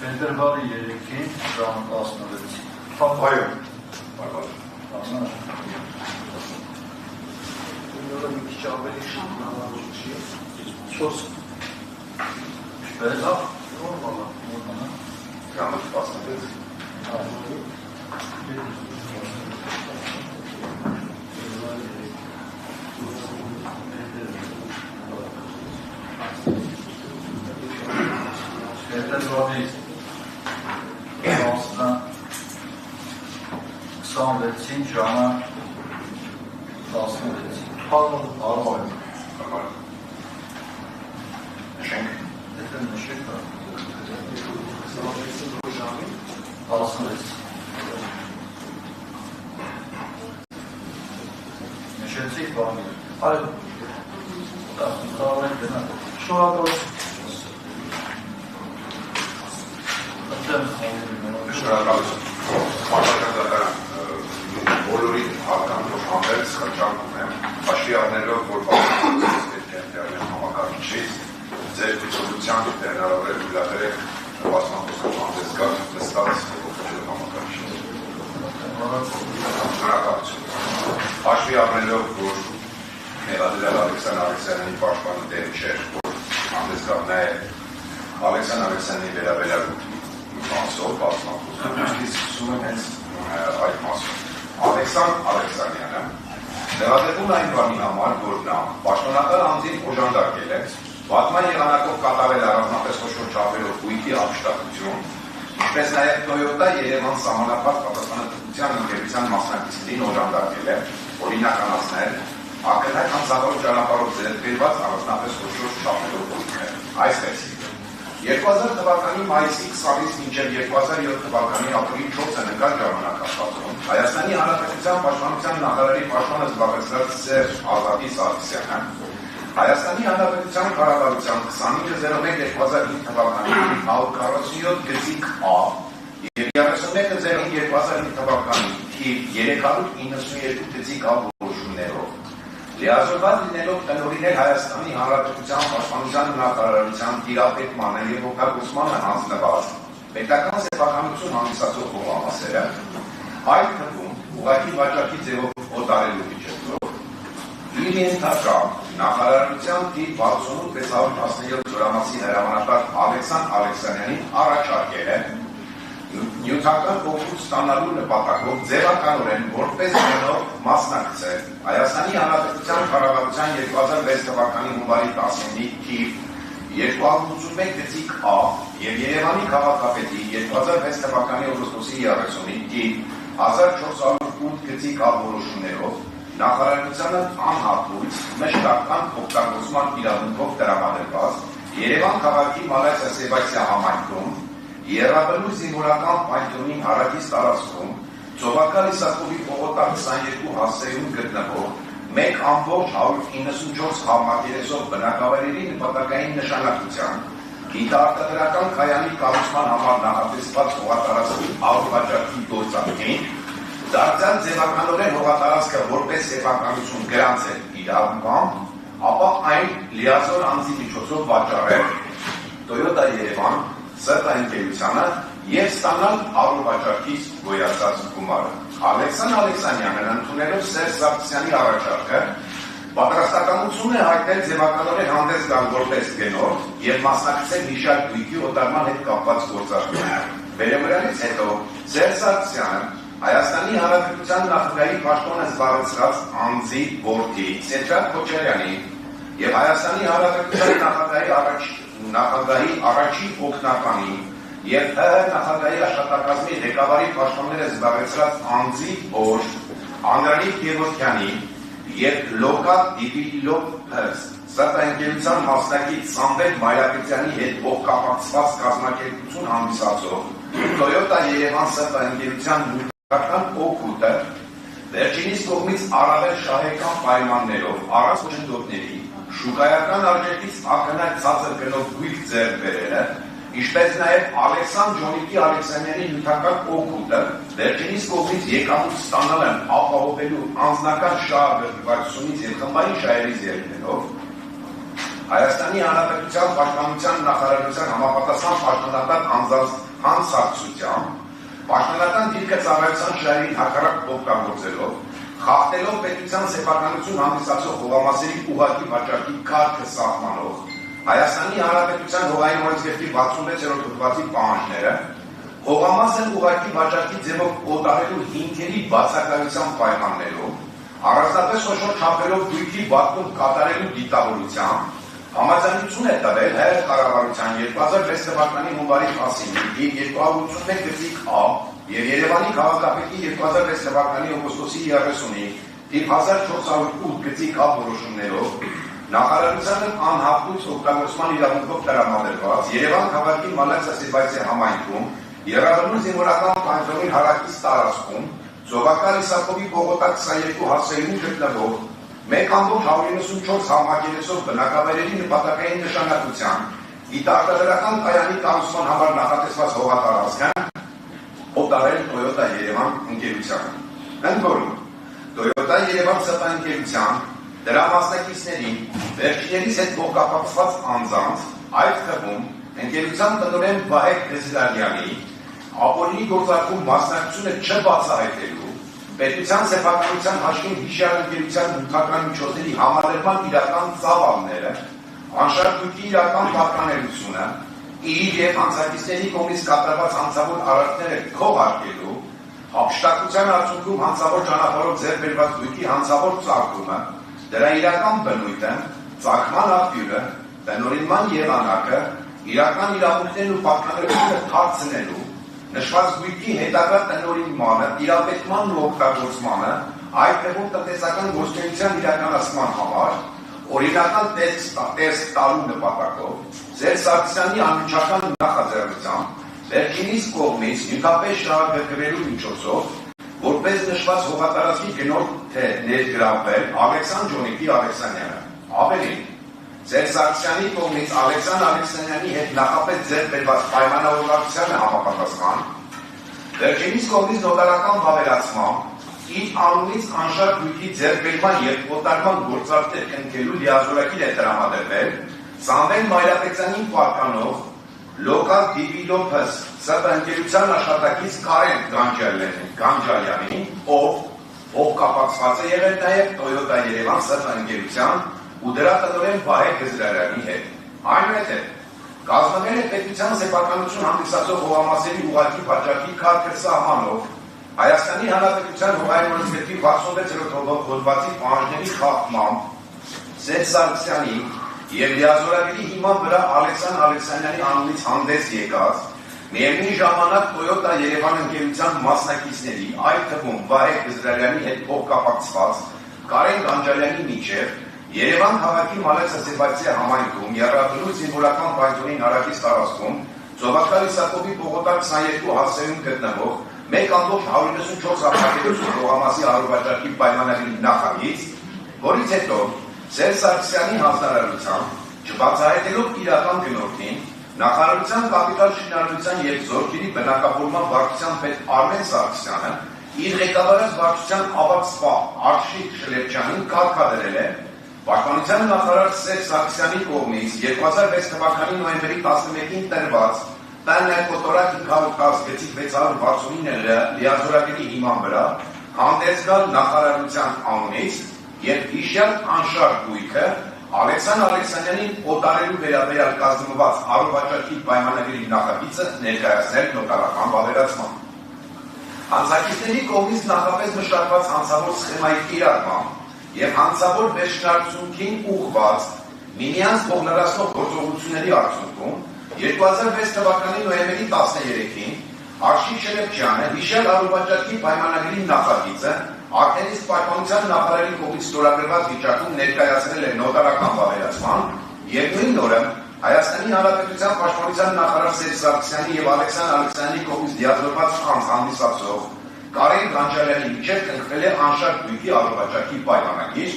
Փետրվարի 3-ին ժամը 16-ին։ Այո։ Նորը մի քիչ ավելի շնորհավոր չի։ 4 Ինչպես է։ Նորմալ է։ Ժամը 16։ Փետրվարի 26-ին ժամը 16-ին։ Հարմար։ Նշենք։ Դե նշեք։ 26 ժամի 16 Նշեցիք բանը։ Այո։ Կարող եք գնալ։ Շնորհակալություն։ Շնորհակալություն։ Մասնակցական բոլորի հատկանքով համերս խնդրում եմ, հաշվի առնելով, որ համակարգիչից ձեր դիտողության հնարավոր ուլատերեք մասնակցող հանդեսկար նստած համակարգիչից։ Շնորհակալություն։ Հաշվի առնելով, որ Մեղադրյալ Ալեքսան Ալեքսանյանի պաշտպանը դեր չէր, որ հանդեսկար նա է Ալեքսան Ալեքսանյանի վերաբերյալ մասով մասնակցություն սկսում եմ հենց այդ մասով։ Ալեքսան Ալեքսանյանը նեղադրվում այն բանի համար, որ նա պաշտոնական անձին օժանդակել է, պատման եղանակով կատարել առանձնապես խոշոր չափերով գույքի ապշտակություն, ինչպես նաև Toyota Երևան սահմանափակ պատասխանատվության ընկերության մասնակիցներին օժանդակել է, օրինականացնել, ակնհայտ հանցավոր ճանապարհով ձեռք բերված առանձնապես խոշոր չափերով գույքեր։ Այսպես 2000 թվականի մայիսի 20-ից մինչև 2007 թվականի ապրիլի 4-ը նկար ժամանակահատվածում Հայաստանի Հանրապետության Պաշտպանության նախարարի պաշտպանը զբաղեցրած Սերժ Ազատի Սարգսյանը Հայաստանի Հանրապետության կառավարության 25/01/2005 թվականի 147 գծիկ A եւ 31/05/2005 թվականի թիվ 392 գծիկ A որոշումներով լիազորված լինելով տնօրինել Հայաստանի Հանրապետության Պաշտպանության նախարարության տիրապետմանը եւ օգտագործմանը հանձնված պետական սեփականություն հանդիսացող հողամասերը այդ թվում ուղղակի վաճառքի ձևով օտարելու միջոցով իր ենթակա նախարարության թիվ 68/617 զորամասի հրամանատար Ալեքսան Ալեքսանյանին առաջարկել է նյութական օգուտ ստանալու նպատակով ձևականորեն որպես գնով մասնակցել Հայաստանի Հանրապետության կառավարության 2006 թվականի հունվարի 19-ի թիվ 281 գծիկ A եւ Երևանի քաղաքապետի 2006 թվականի օգոստոսի 30-ի թիվ 1408 գծիկ A որոշումներով նախարարությանը անհատույց մշտական օգտագործման իրավունքով տրամադրված Երևան քաղաքի Մալայսիա Սեբաստիա համայնքում Եռաբլու զինվորական պայթյունի հարակից տարածքում Ծովակալի Սակովի պողոտար 22 հասցեում գտնվող 1.194 համակերեսով բնակավայրերի նպատակային նշանակության գիտաարտադրական կայանի կառուցման համար նախատեսված հողատարածքի ավտովաճառքի գործարքին դարձյալ ձևականորեն հողատարածքը որպես սեփականություն գրանցել իրավունքով, ապա այն լիազոր անձի միջոցով վաճառել Toyota Երևան սրտաընկերությանը եւ ստանալ ավտովաճառքից գոյացած գումարը։ Ալեքսան Ալեքսանյանն ընդունելով Սերժ Սարգսյանի առաջարկը պատրաստականություն է հայտնել ձևականորեն հանդես գալ որպես գնորդ եւ մասնակցել հիշյալ գույքի օտարման հետ կապված գործարքներին։ Վերեմրանից հետո Սերժ Սարգսյանը Հայաստանի Հանրապետության նախագահի պաշտոնը զբաղեցրած անձի որդի Սեդրակ Քոչարյանի եւ Հայաստանի Հանրապետության նախագահի առաջին օգնականի եւ ՀՀ նախագահի աշխատակազմի ղեկավարի պաշտոնները զբաղեցրած անձի որ Անդրանիկ Գևորգյանի եւ Լոկա Դիվիլով սրտաընկերության մասնակից Սամվել Մայրապետյանի հետ ողկապակցված կազմակերպություն հանդիսացող Toyota Երևան սրտաընկերության նույնական օգուտը վերջինիս կողմից առավել շահեկան պայմաններով առանց օժանդակների շուկայական արժեքից ակնհայտ ցածր գնով գույք ձեռք բերելը, ինչպես նաև Ալեքսան Ջոնիկի Ալեքսանյանի նյութական օգուտը վերջինիս կողմից եկամուտ ստանալն ապահովելու անձնական շահագրգռվածությունից եւ խմբային շահերից ելնելով Հայաստանի Հանրապետության Պաշտպանության նախարարության համապատասխան պաշտոնական հանձնարարությամբ պաշտոնական դիրքը ծառայության շահերին հակառակ օգտագործելով, խախտելով պետության սեփականություն հանդիսացող հողամասերի ուղղակի վաճառքի կարգը սահմանող Հայաստանի Հանրապետության հողային օրենսգրքի 66-րդ հոդվածի պահանջները, հողամասը ուղղակի վաճառքի ձևով օտարելու հիմքերի բացակայության պայմաններով, առանձնապես խոշոր չափերով գույքի բախում կատարելու դիտավորությամբ, համաձայնություն է տվել Հայաստանի կառավարության 2006 թվականի հունվարի 15-ի 281-ա եւ Երևանի քաղաքապետի 2006 թվականի օգոստոսի 30-ի 1408 որոշումներով նախարարությանը անհապույց օգտագործման իրավունքով տրամադրված Երևան քաղաքի Մալաքսասիբայցի համայնքում Եռաբնույթ զինվորական պայմանների հարակից տարածքում Զովակար Իսակովի Բողոկա 22 հարսերում գտնվող 1.194 համակերեցող բնակավայրերի նպատակային նշանակության գիտարտադրական կայանի կառուցման համար նախատեսված հողատարածքը օտարել Toyota Երևան ընկերությանը։ Ընդ որում, Toyota Երևան սպանքերության դրա մասնակիցներին վերջիներիս հետ ողկապակցված անձանց, այդ թվում ընկերության տնօրեն Վահե Քրիստալյանի ապօրինի գործարկում մասնակցությունը չբացահայտելու, պետության սեփականության հաշվին հիշյալ ընկերության նյութական միջոցների համալրման իրական ծավալները, անշարժույթի իրական պարտականելությունը, իր եւ հանցակիցների կողմից կատարված հանցավոր արարքները քողարկելու, հափշտակության արդյունքում հանցավոր ճանապարհով ձեռք բերված գույքի հանցավոր ծագումը, դրա իրական բնույթը, ծագման աղբյուրը, տնօրինման եղանակը, իրական իրավունքներն ու պարտականությունները թաքցնելու, նշված գույքի հետագա տնօրինմանը, իրավապետմանն ու օգտագործմանը, այդ թվում տնտեսական գործունեության իրականացման համար, օրինական տեսք տալու նպատակով, Սերժ Սարգսյանի անմիջական նախաձեռնությամբ, վերջինիս կողմից նյութապես շահագրգռելու միջոցով, որպես նշված հողատարածքի գնորդ է ներգրավվել Ալեքսան Ջոնիկի Ալեքսանյանը։ Ավելին, Սերժ Սարգսյանի կողմից Ալեքսան Ալեքսանյանի հետ նախապես ձեռք բերված պայմանավորվածությանը համապատասխան, վերջինիս կողմից նոտարական վավերացմամբ, իր անունից անշարժ գույքի ձեռքբերման և օտարման գործարքներ կնքելու լիազորակիր է տրամադրվել Սամվել Մայրապետյանին պատկանող Local Developers սպանքերության աշխատակից Կարեն Գանջալյանին, ով կապակցված է եղել նաև Toyota Երևան սպանքերության ու դրա տնօրեն Վահե Քրիստալյանի հետ։ Այնուհետև կազմվել է պետության սեփականություն հանդիսացող հողամասերի ուղղակի վաճառքի կարգը սահմանող Հայաստանի Հանրապետության հողային օրենսգրքի 66-րդ հոդվածի պահանջների խախտմամբ Սերժ Սարգսյանի եւ լիազորագիրի հիման վրա Ալեքսան Ալեքսանյանի անունից հանդես եկած միևնույն ժամանակ Toyota Երևան ընկերության մասնակիցների, այդ թվում Վահե Քրիստալյանի հետ փոխկապակցված Կարեն Գանջալյանի միջև Երևան քաղաքի Մալաքսասիբայցի համայնքում Եռաբնույթ զինվորական պայմանների հարակից տարածքում Զովակար Իսակովի Բողոկա 22 հարսերում գտնվող 1.194 համակերեցող հողամասի առողջարքի պայմանագրի նախագիծ, որից հետո Սերժ Սարգսյանի հանձնարարությամբ չբացահայտելով իրական գնորդին, նախարարության կապիտալ շինարարության և զորքերի բնակավորման վարչության պետ Արմեն Սարգսյանը իր ղեկավարած վարչության ավագ սպա Արշիկ Շլեփչյանին կարգադրել է Պաշտպանության նախարար Սերժ Սարգսյանի կողմից 2006 թվականի նոյեմբերի 11-ին տրված Տանյակոտորակ 510-669 լիազորագիրի հիման վրա հանդես գալ նախարարության անունից և հիշյալ անշարժ գույքը Ալեքսան Ալեքսանյանին օտարելու վերաբերյալ կազմված առողջարքի պայմանագրի նախագիծը ներկայացնել նոտարական վավերացման։ Հանցակիցների կողմից նախապես մշակված հանցավոր սխեմայի կիրառմամբ և հանցավոր վերջնարդյունքին ուղղված միմյանց փոխնորոշող գործողությունների արդյունքում 2006 թվականի նոյեմբերի 13-ին Արշիկ Շլեփչյանը հիշյալ առողջարքի պայմանագրի նախագիծը արդեն իսկ պաշտպանության նախարարի կողմից ստորագրված վիճակում ներկայացնել է նոտարական վավերացման և նույն օրը Հայաստանի Հանրապետության պաշտպանության նախարար Սերժ Սարգսյանի և Ալեքսան Ալեքսանյանի կողմից լիազորված անձ հանդիսացող Կարեն Գանջալյանի միջև կնքվել է անշարժ գույքի առողջարքի պայմանագիր,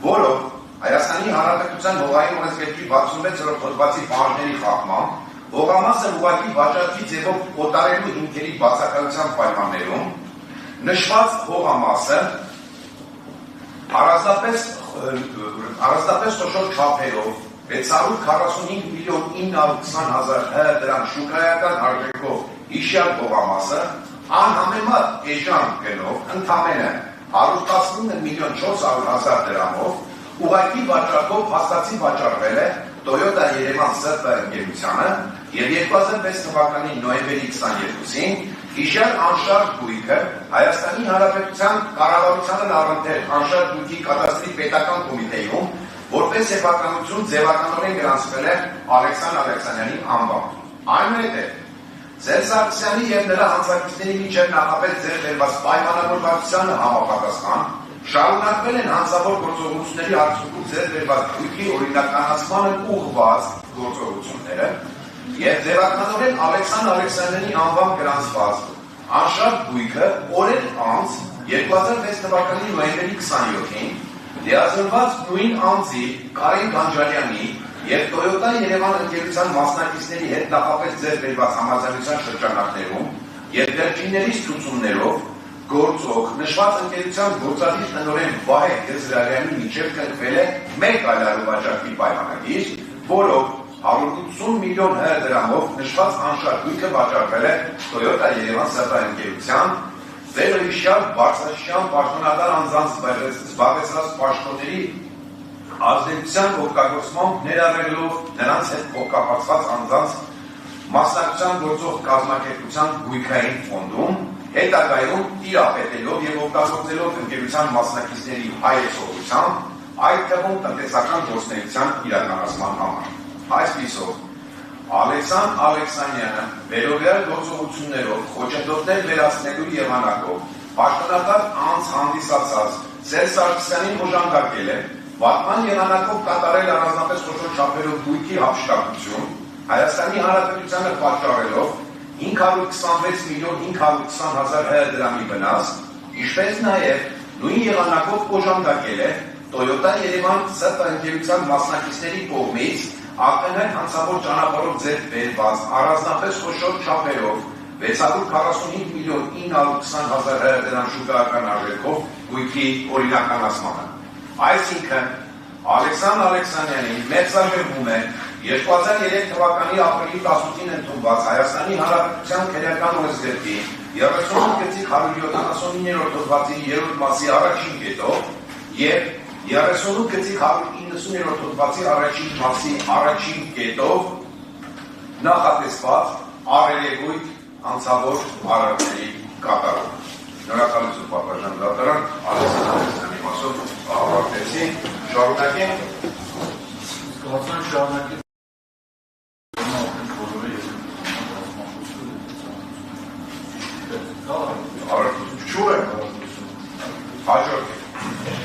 որով Հայաստանի Հանրապետության հողային օրենսգրքի 66-րդ հոդվածի պահանջների խախտմամբ հողամասը ուղղակի վաճառքի ձևով օտարելու հիմքերի բացակայության պայմաններում նշված հողամասը առանձնապես խոշոր չափերով 645 միլիոն 920 հազար դրամ շուկայական արժեքով հիշյալ փողամասը անհամեմատ էժան գնով ընդամենը 119 միլիոն 400 հազար դրամով ուղղակի վաճառքով հաստատի վաճառվել է Toyota Երևան ՍՊ ընկերությանը եւ 2006 թվականի նոյեմբերի 22-ին հիշյալ անշարժ գույքը Հայաստանի Հանրապետության կառավարությանն առընթեր անշարժ գույքի կադաստրի պետական կոմիտեում որպես սեփականություն ձևականորեն գրանցվել է Ալեքսան Ալեքսանյանի անվամբ։ Այնուհետև Ձեր Սարգսյանի եւ նրա հանձնակիցների միջև նախապես ձեռք բերված պայմանավորվածությանը համապատասխան շարունակվել են հանցավոր գործողությունների արդյունքում ձեռք բերված գույքի օրինականացմանը ուղղված գործողությունները եւ ձևականորեն Ալեքսան Ալեքսանյանի անվամբ գրանցված անշարժ գույքը օրեր անց 2006 թվականի նոյեմբերի 27-ին լիազորված նույն անձի Կարեն Գանջարյանի եւ Toyota Երևան ընկերության մասնակիցների հետ նախապես ձեռք բերված համաձայնության շրջանակներում եւ վերջիններիս ցուցումներով գործող նշված ընկերության գործադիր տնօրեն Վահե Գզրալյանի միջև կնքվել է մեկ այլ վաճառքի պայմանագիր, որով 180 միլիոն դրամով նշված անշարժ գույքը վաճառվել է Toyota Երևան ՍՊ ընկերության վերոհիշյալ բարձրաշյան պաշտոնատար անձանց զբաղեցրած պաշտոնների ազդեցության օգտագործմամբ ներառելով նրանց հետ փոխկապակցված անձանց մասնակցության գործող կազմակերպության գույքային ֆոնդում հետագայում տիրապետելով եւ օգտագործելով ընկերության մասնակիցների հայեցողությամբ այդ թվում տնտեսական գործունեության իրականացման համար։ Այսպիսով Ալեքսան Ալեքսանյանը վերօրյալ գործողություններով խոչընդոտներ վերացնելու եղանակով պաշտոնատար անձ հանդիսացած Սերժ Սարգսյանին օժանդակել է վատման եղանակով կատարել առանձնապես խոշոր չափերով գույքի հափշտակություն Հայաստանի Հանրապետությանը պատճառելով 526 միլիոն 520 հազար դրամի վնաս, ինչպես նաև նույն եղանակով օժանդակել է Toyota Երևան ՍՊ ընկերության մասնակիցների կողմից ակնհայտ հանցավոր ճանապարհով ձեռք բերված առանձնապես խոշոր չափերով 645 միլիոն 920 հազար դրամ շուկայական արժեքով գույքի օրինականացմանը։ Այսինքն Ալեքսան Ալեքսանյանին մերձարկվում է 2003 թվականի ապրիլի 18-ին ընդունված Հայաստանի Հանրապետության քրեական օրենսգրքի 38 գծիկ 179-րդ հոդվածի 3-րդ մասի առաջին կետով եւ 38 գծիկ 190-րդ հոդվածի առաջին մասի առաջին կետով նախատեսված առերեգույթ անցավոր արարքների կատարում։ Շնորհակալություն պատվարժան դատարան, Ալեքսան Ալեքսյանի մասով ավարտեցի, շարունակենք։ Կարծեմ շարունակենք Հաջորդ